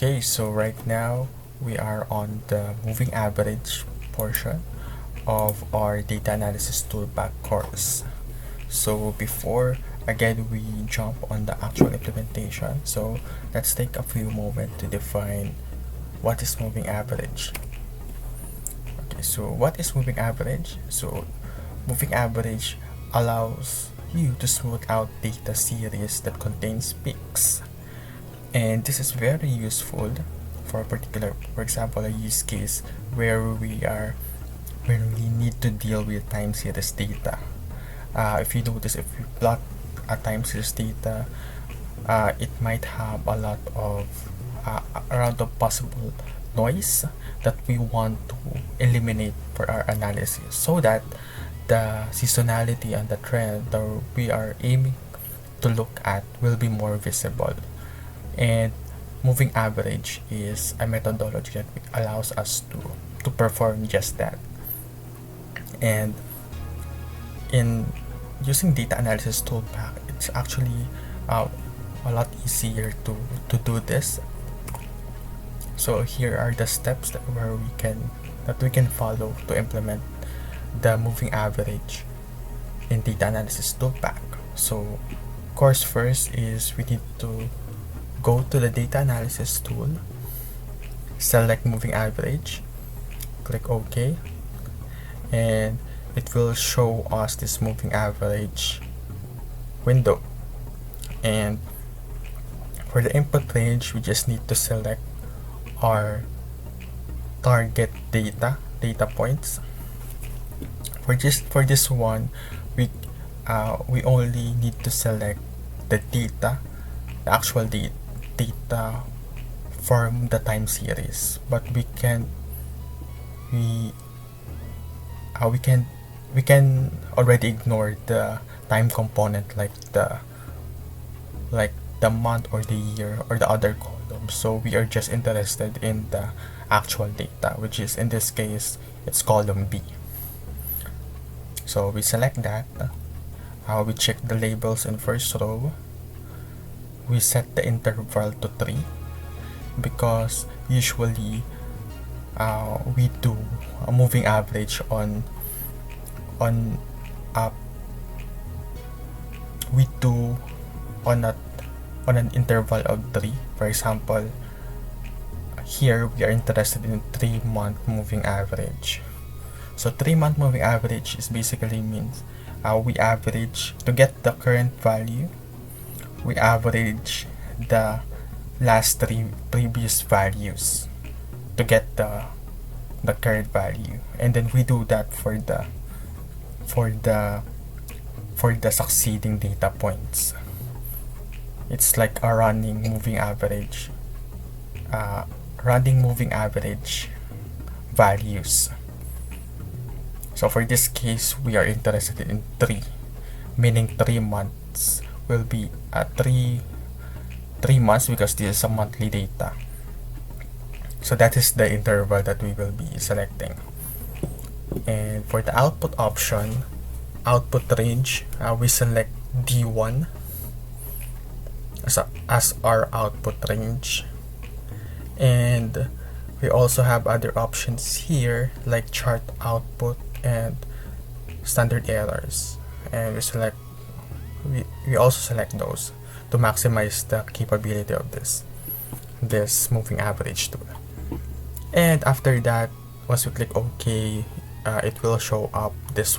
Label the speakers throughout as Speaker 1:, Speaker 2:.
Speaker 1: Okay, so right now we are on the moving average portion of our data analysis toolpak course. So before again we jump on the actual implementation, so let's take a few moments to define what is moving average. Okay, so what is moving average? So moving average allows you to smooth out data series that contains peaks, and this is very useful for a particular, for example, a use case where we need to deal with time series data. If you notice, if you plot a time series data, it might have a lot of around of possible noise that we want to eliminate for our analysis, so that the seasonality and the trend that we are aiming to look at will be more visible. And moving average is a methodology that allows us to perform just that. And in using data analysis toolpak, it's actually a lot easier to do this. So here are the steps that we can follow to implement the moving average in data analysis toolpak. So course first is we need to go to the data analysis tool, select moving average, click OK, and it will show us this moving average window. And for the input range, we just need to select our target data points. For this one, we only need to select the data, the actual data from the time series, but we can already ignore the time component, like the month or the year or the other columns. So we are just interested in the actual data, which is in this case it's column B. So we select that. We check the labels in first row. We set the interval to 3 because usually we do a moving average on an interval of 3. For example, here we are interested in 3-month moving average. So 3-month moving average is basically means we average to get the current value. We average the last 3 previous values to get the current value, and then we do that for the succeeding data points. It's like a running moving average values. So for this case, we are interested in 3, meaning 3 months will be 3 months because this is a monthly data. So that is the interval that we will be selecting. And for the output option, output range, we select D1 as our output range. And we also have other options here like chart output and standard errors, and we also select those to maximize the capability of this moving average tool. And after that, once we click OK, it will show up this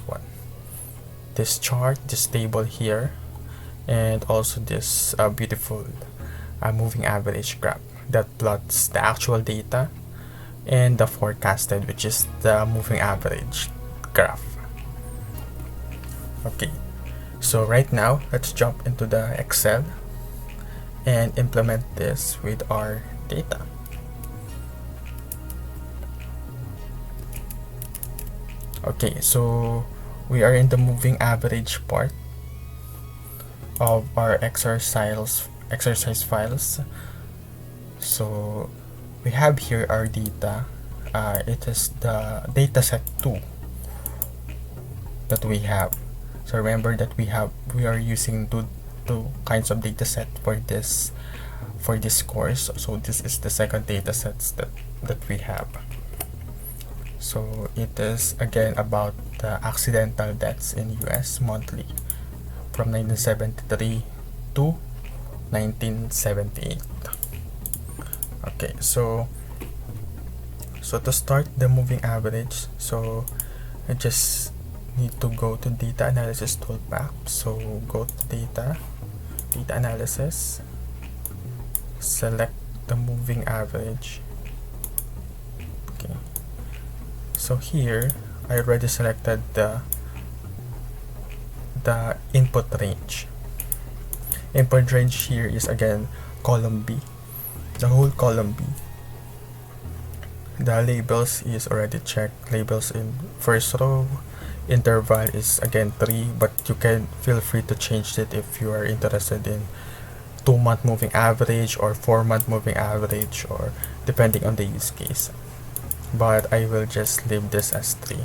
Speaker 1: chart, this table here, and also this beautiful moving average graph that plots the actual data and the forecasted, which is the moving average graph. Okay, so right now let's jump into the Excel and implement this with our data. Okay, so we are in the moving average part of our exercise files. So we have here our data. It is the dataset 2 that we have. So remember that we are using two kinds of dataset for this course. So this is the second data sets that we have. So it is again about the accidental deaths in US monthly from 1973 to 1978. Okay, so to start the moving average, so I just need to go to data analysis toolpak. So go to data analysis, select the moving average. Okay, so here I already selected the input range. Input range here is again column B, the whole column B. The labels is already checked. Labels in first row, interval is again 3, but you can feel free to change it if you are interested in 2-month moving average or 4-month moving average, or depending on the use case. But I will just leave this as 3.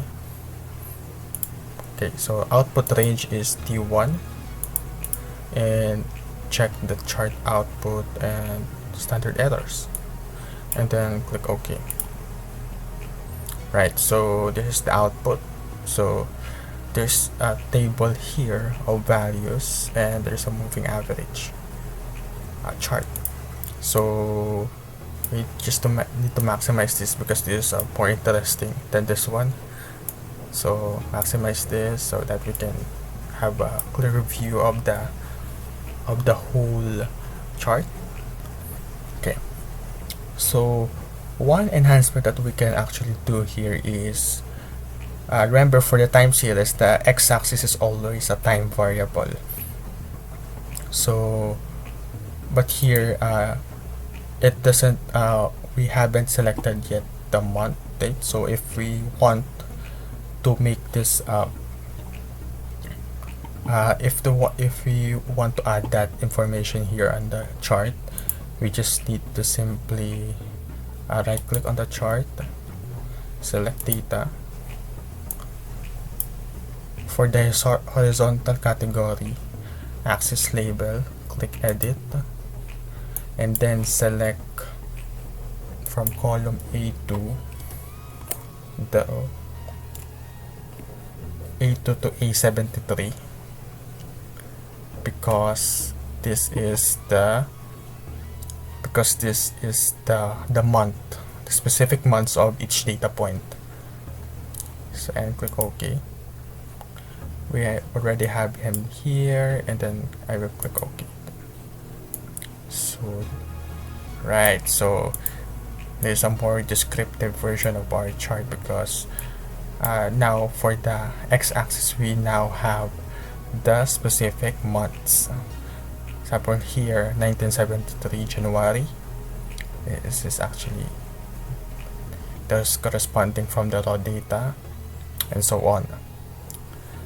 Speaker 1: Okay, so output range is T1, and check the chart output and standard errors, and then click OK. Right, so this is the output. So there's a table here of values, and there's a moving average chart. So we just need to maximize this because this is more interesting than this one. So maximize this so that we can have a clear view of the whole chart. Okay, so one enhancement that we can actually do here is remember, for the time series, the x-axis is always a time variable. So but here it doesn't, we haven't selected yet the month date. So if we want to make this if we want to add that information here on the chart, we just need to simply right click on the chart, select data. For the horizontal category axis label, click edit, and then select from column A2 the A2 to A73, because this is the month, the specific months of each data point. So, and click OK. We already have him here, and then I will click OK. So right, so there's a more descriptive version of our chart, because now for the x-axis we now have the specific months. Example here, 1973 January. This is actually those corresponding from the raw data, and so on.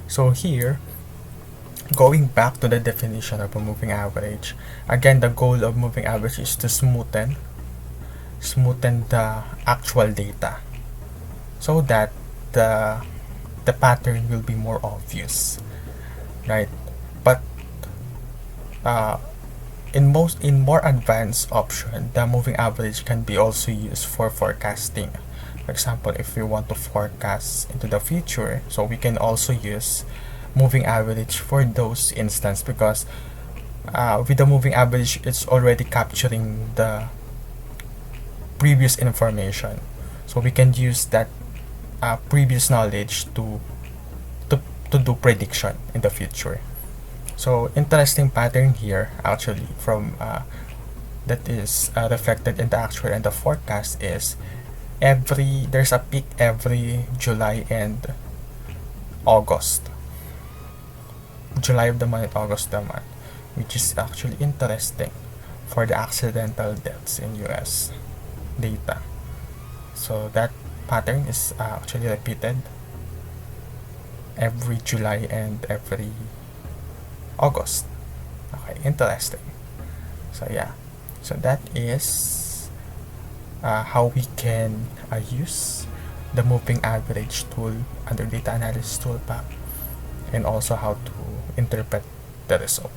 Speaker 1: So here, going back to the definition of a moving average, again the goal of moving average is to smoothen the actual data, so that the pattern will be more obvious, right? But in more advanced option, the moving average can be also used for forecasting. For example, if we want to forecast into the future, so we can also use moving average for those instances, because with the moving average it's already capturing the previous information, so we can use that previous knowledge to do prediction in the future. So interesting pattern here actually from that is reflected in the actual and the forecast is there's a peak every July and August. July of the month, August the month, which is actually interesting for the accidental deaths in US data. So that pattern is actually repeated every July and every August. Okay, interesting. So yeah, so that is how we can use the moving average tool under data analysis toolpak, and also how to interpret the result.